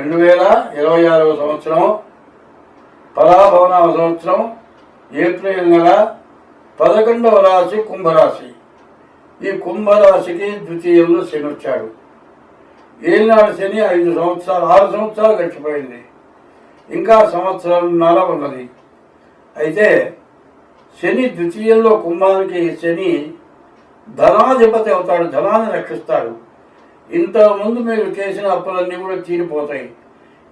2026వ సంవత్సరం పరాభవనామ సంవత్సరం ఏప్రిల్ నెల 11వ రాశి కుంభరాశి. ఈ కుంభరాశికి ద్వితీయంలో శని వచ్చాడు. ఏనాడు శని 6 సంవత్సరాలు గడిచిపోయింది. ఇంకా సంవత్సరంన్నర ఉన్నది. అయితే శని ద్వితీయంలో కుంభానికి శని ధనాధిపతి అవుతాడు, ధనాన్ని రక్షిస్తాడు. ఇంతకుముందు మీరు చేసిన అప్పులన్నీ కూడా తీరిపోతాయి.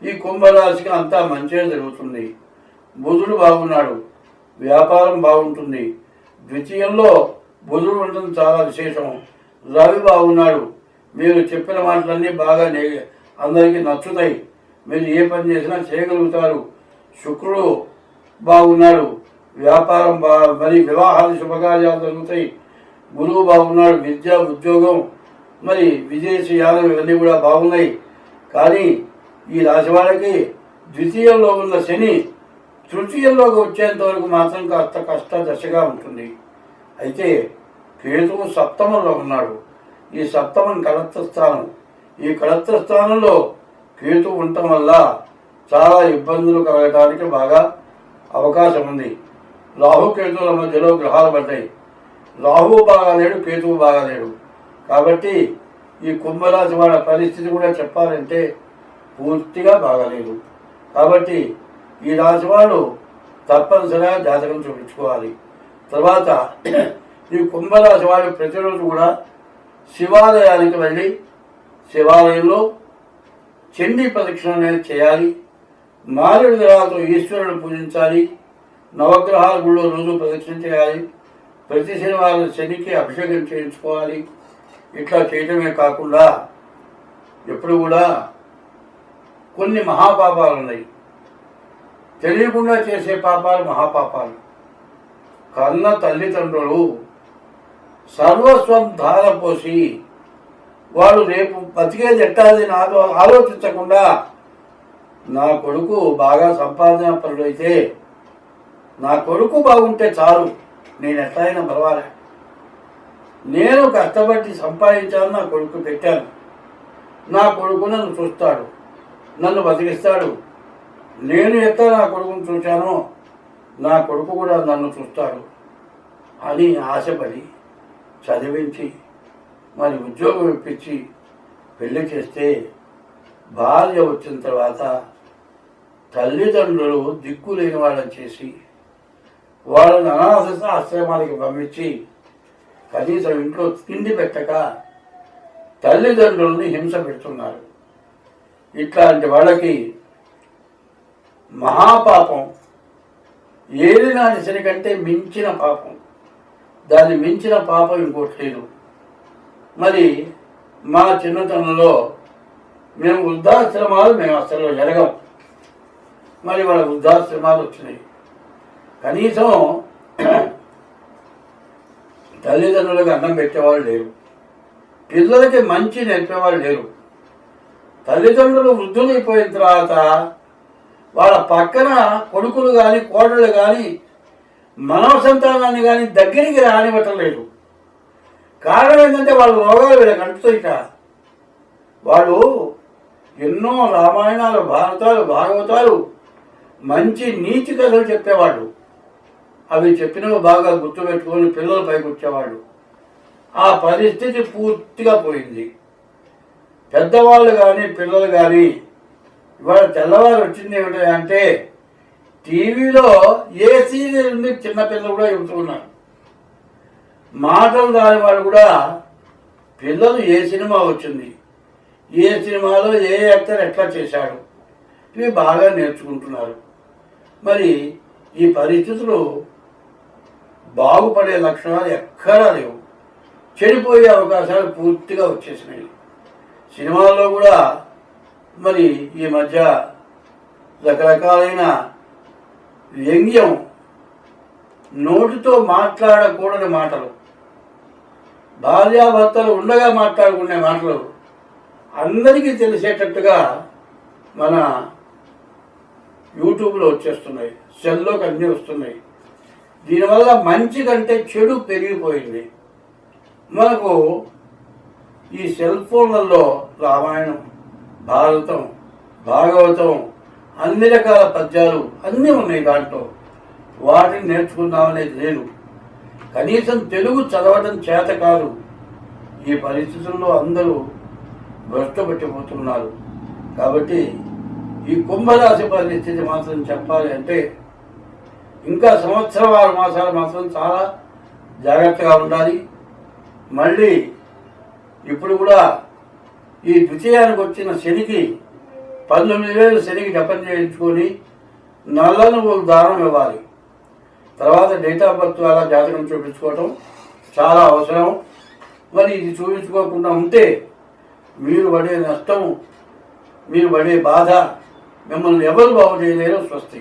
ఈ కుంభరాశికి అంతా మంచిగా జరుగుతుంది. బుధుడు బాగున్నాడు, వ్యాపారం బాగుంటుంది. ద్వితీయంలో బుధుడు ఉండడం చాలా విశేషం. రవి బాగున్నాడు, మీరు చెప్పిన మాటలన్నీ బాగా అందరికీ నచ్చుతాయి. మీరు ఏ పని చేసినా చేయగలుగుతారు. శుక్రుడు బాగున్నాడు, వ్యాపారం మరి వివాహాలు శుభకార్యాలు జరుగుతాయి. గురువు బాగున్నాడు, విద్య ఉద్యోగం మరి విదేశీయానం ఇవన్నీ కూడా బాగున్నాయి. కానీ ఈ రాశి వాళ్ళకి ద్వితీయంలో ఉన్న శని తృతీయంలోకి వచ్చేంత వరకు మాత్రం కాస్త కష్ట దశగా ఉంటుంది. అయితే కేతువు సప్తమంలో ఉన్నాడు. ఈ సప్తమం కళత్ర స్థానం. ఈ కళత్ర స్థానంలో కేతువు ఉండటం వల్ల చాలా ఇబ్బందులు కలగడానికి బాగా అవకాశం ఉంది. రాహుకేతువుల మధ్యలో గ్రహాలు పడ్డాయి. రాహువు బాగాలేడు, కేతువు బాగాలేడు. కాబట్టి ఈ కుంభరాశి వాళ్ళ పరిస్థితి కూడా చెప్పాలంటే పూర్తిగా బాగాలేదు. కాబట్టి ఈ రాశి వాళ్ళు తప్పనిసరిగా జాతకం చూపించుకోవాలి. తర్వాత ఈ కుంభరాశి వాళ్ళు ప్రతిరోజు కూడా శివాలయానికి వెళ్ళి శివాలయంలో చండీ ప్రదక్షిణ అనేది చేయాలి. మారేడు గ్రహాలతో ఈశ్వరుడు పూజించాలి. నవగ్రహాల గుళ్ళో రోజు ప్రదక్షిణ చేయాలి. ప్రతి శనివారం శనికి అభిషేకం చేయించుకోవాలి. ఇట్లా చేయటమే కాకుండా ఎప్పుడు కూడా కొన్ని మహాపాపాలు ఉన్నాయి. తెలియకుండా చేసే పాపాలు మహాపాపాలు. కన్న తల్లిదండ్రులు సర్వస్వం ధారపోసి వాడు రేపు బతికేది ఎట్టాది ఆలోచించకుండా నా కొడుకు బాగా సంపాదన పరుడైతే నా కొడుకు బాగుంటే చాలు, నేను ఎట్లయినా పర్వాలే, నేను కష్టపడి సంపాదించాను, నా కొడుకు పెట్టాను, నా కొడుకు నన్ను చూస్తాడు, నన్ను బతికిస్తాడు, నేను ఎట్లా నా కొడుకును చూశానో నా కొడుకు కూడా నన్ను చూస్తాడు అని ఆశపడి చదివించి మరి ఉద్యోగం ఇప్పించి పెళ్లి చేస్తే భార్య వచ్చిన తర్వాత తల్లిదండ్రులు దిక్కు లేని వాళ్ళని చేసి వాళ్ళని అనాథ ఆశ్రమానికి పంపించి కనీసం ఇంట్లో తిండి పెట్టక తల్లిదండ్రులని హింస పెడుతున్నారు. ఇట్లాంటి వాళ్ళకి మహాపాపం, ఏలినాటి శని కంటే మించిన పాపం, దాన్ని మించిన పాపం ఇంకోటి లేదు. మరి మా చిన్నతనంలో మేము వృద్ధాశ్రమాలు అసలు ఎరగం. మరి వాళ్ళ వృద్ధాశ్రమాలు వచ్చినాయి. కనీసం తల్లిదండ్రులకు అన్నం పెట్టేవాళ్ళు లేరు, పిల్లలకి మంచి నేర్పేవాళ్ళు లేరు. తల్లిదండ్రులు వృద్ధులైపోయిన తర్వాత వాళ్ళ పక్కన కొడుకులు కానీ కోడళ్ళు కానీ మనవ సంతానాన్ని కానీ దగ్గరికి రానివ్వటం లేదు. కారణం ఏంటంటే వాళ్ళ రోగాలు వీళ్ళకి అంటుతాయిట. వాళ్ళు ఎన్నో రామాయణాలు, భారతాలు, భాగవతాలు, మంచి నీతి కథలు చెప్పేవాళ్ళు. అవి చెప్పినవి బాగా గుర్తుపెట్టుకొని పిల్లల పైకి వచ్చేవాళ్ళు. ఆ పరిస్థితి పూర్తిగా పోయింది. పెద్దవాళ్ళు కానీ పిల్లలు కానీ ఇవాళ తెల్లవారు వచ్చింది ఏమిటంటే టీవీలో ఏ సీరియల్ ఉంది చిన్నపిల్లలు కూడా చెబుతున్నారు. మాటలు రాని వాళ్ళు కూడా పిల్లలు ఏ సినిమా వచ్చింది, ఏ సినిమాలో ఏ యాక్టర్ ఎట్లా చేశాడు, ఇవి బాగా నేర్చుకుంటున్నారు. మరి ఈ పరిస్థితులు బాగుపడే లక్షణాలు ఎక్కడా లేవు. చెడిపోయే అవకాశాలు పూర్తిగా వచ్చేసినాయి. సినిమాల్లో కూడా మరి ఈ మధ్య రకరకాలైన వ్యంగ్యం, నోటితో మాట్లాడకూడని మాటలు, భార్యాభర్తలు ఉండగా మాట్లాడుకునే మాటలు అందరికీ తెలిసేటట్టుగా మన యూట్యూబ్లో వచ్చేస్తున్నాయి, సెల్లోకి అన్నీ వస్తున్నాయి. దీనివల్ల మంచి కంటే చెడు పెరిగిపోయింది. మనకు ఈ సెల్ ఫోన్లలో రామాయణం, భారతం, భాగవతం, అన్ని రకాల పద్యాలు అన్నీ ఉన్నాయి దాంట్లో. వాటిని నేర్చుకుందామనేది లేదు. కనీసం తెలుగు చదవడం చేత కాదు. ఈ పరిస్థితుల్లో అందరూ భ్రష్టపట్టిపోతున్నారు. కాబట్టి ఈ కుంభరాశి పరిస్థితి మాత్రం చెప్పాలి అంటే ఇంకా 6 మాసాలు మాత్రం చాలా జాగ్రత్తగా ఉండాలి. మళ్ళీ ఇప్పుడు కూడా ఈ ద్వితీయానికి వచ్చిన శనికి 19,000 శనికి జపం చేయించుకొని నల్ల నువ్వులు దానం ఇవ్వాలి. తర్వాత డేట్ ఆఫ్ బర్త్ ద్వారా జాతకం చూపించుకోవటం చాలా అవసరం. మరి ఇది చూపించుకోకుండా ఉంటే మీరు పడే నష్టం, మీరు పడే బాధ మిమ్మల్ని ఎవరు బాగు చేయలేరో. స్వస్తి.